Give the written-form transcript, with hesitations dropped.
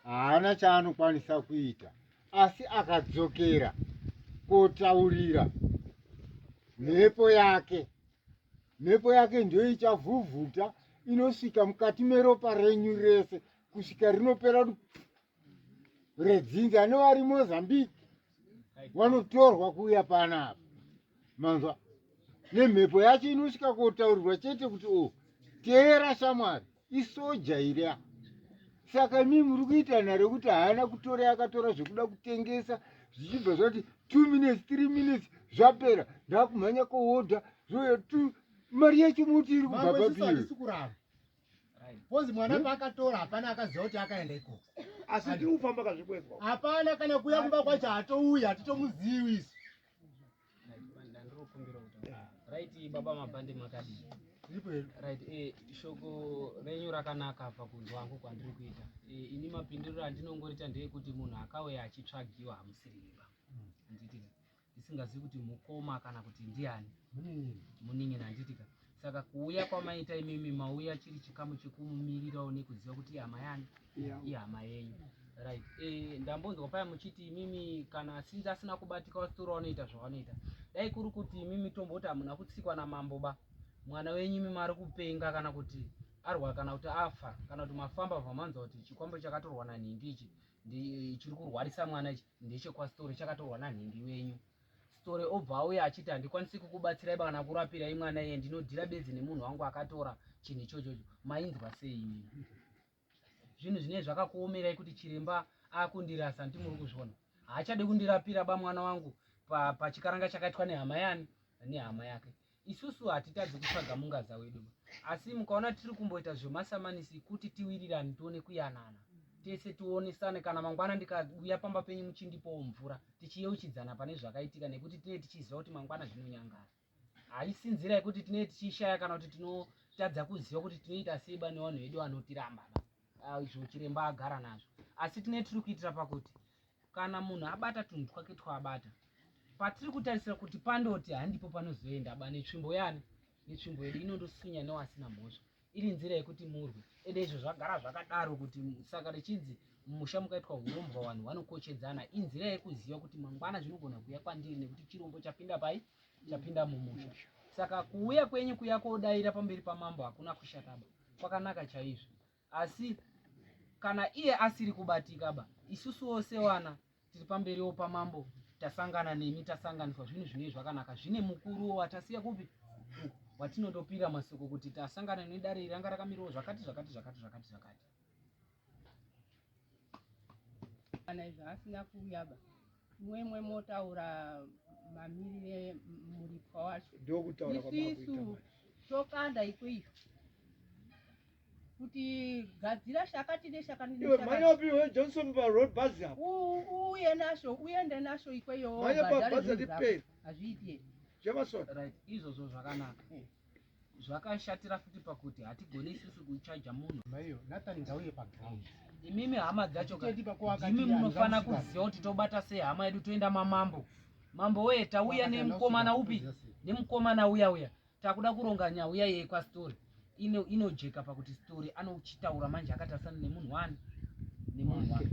haana chaanokwanisa kuita, asi akadzokera kotaurira mhepo yake. Mhepo yake ndio ichavhuvhuta, inosvika mukati meropa renyu rese kusvika rinopera redzinza. Nevari Mozambique vanotorwa kuuya panapa manzwa, nemhepo yacho inosvika kotaurirwa chete kuti teera shamwari, isoja iri. Saka mimi muri kuita nhare kuti haana kutora, akatora zvekuda kutengesa zvichibva zvati 2 minutes 3 minutes zvapera, ndakumhanya kohodha mari yacho muti iri kubva papiri. Pozi mwana paakatora hapana akaziva kuti akaenda ikoko. Asi tiri kufamba kazvikwekwa. Hapana kana kuuya kumba kwacho hatouya, hatitomuzivi isu. Right, Baba Mabhande makadi. Right, shoko renyu rakanaka pakunzwa hangu kwandiri kuita. Ini mapindiro andinongorita ndeyekuti munhu akauya achitsvagiwa hamusiriba. Anditika. Ndisingazivi kuti mukoma kana kuti ndiani. Munini anditika. Saka kuuya kwamaita imimi mauya chiri chikamu chekumumirirawo nekuziva kuti hama yani ihama yenyu. Right. Ndambonzwa paya muchiti imimi kana sinzi asina kubatika wasitora wanoita zvavanoita. Dai kuri kuti imimi tomboti hamuna kutsikwa namambo ba. Mwana wenyu imimi ari kupenga kana kuti arwa kana kuti afa kana kuti mafamba vamanzwa kuti chikwambo chakatorwa nanhingi ichi chiri kurwarisa mwana ichi ndechekwasitori chakatorwa nanhingi wenyu. Story obva auya achiti handikwanisi kukubatsirai kana kurapirai mwana iye, ndinodhira bedzi nemunhu wangu akatora chinhu ichocho. Mainzwa sei imimi? Zvinhu zvinezvi zvakakuomerai kuti chiremba akundirasa, ndimuri kuzviona. Haachade kundirapira ba mwana wangu pachikaranga chakaitwa nehama yani nehama yake. Isusu hatitadzi kutsvaga mungaza wedu, asi mukaona tiri kumboita zvemasamanisi kuti tiwirirane tione kuyanana, tese tionesane. Kana mangwana ndikauya pamba penyu muchindipawo mvura tichiyeuchidzana pane zvakaitika, nekuti tinee tichiziva kuti mangwana zvinonyangara. Haisinzirai kuti tinee tichishaya kana kuti tinotadza kuziva kuti tinoita seiba nevanhu vedu vanotiramba izvo chiremba agara nazvo. Asi tinee tiri kuitira pakuti kana munhu abata tunhu twake twabata, patiri kutarisira kuti pandoti handipo panozoenda ba netsvimbo yani netsvimbo yedu inondosinya newasina mhosva. Iri nzira yekuti murwe. Ede izvo zvagara zvakadaro kuti saka richinzi musha mukaitwa urombo vanhu vanokochedzana. Inzira yekuziva kuti mangwana zvinogona kuuya kwandiri nekuti chirombo chapinda pai, chapinda mumusha. Saka kuuya kwenyu kuya kodaira pamberi pamambo hakuna kushataba, kwakanaka chaizvo. Asi kana iye asiri kubatika ba, isusuwo sewana tiri pamberiwo pamambo, tasangana nemi tasanganiswa zvinhu zvinei zvakanaka. Zvine mukuru watasiya kupi watinondopira masoko kuti tasangana nedare iranga rakamirawo zvakati zvakati zvakati zvakati zvakati. Kana izvo asina kuuya ba, mwemwe motaura mamirire muripwa wacho. Ndokutaura kwamakuita tokanda ikweyo kuti gadzira shakati neshakati neshakati. Manya wapi Johnson pa road bus hapo. Uye nasho, uende nasho ikweyo. Manya pa bus atipei. Azviite. Jemason. Right, izvozvo zvakanaka. Zvakashatira futi pakuti hatigoni isusu kuchaja munhu. Maiyo, Nathan ngauye paground. Imimi hama dzacho imi munofana kuziva kuti tobata sei hama yedu toenda mamambo. Mambo we tauya nemukomana upi? Nemukomana uya. Takuda kuronga nyauya yekwa story. Inojeka pakuti story anochitaura manje akatasana nemunhu wani. Nemunhu wani.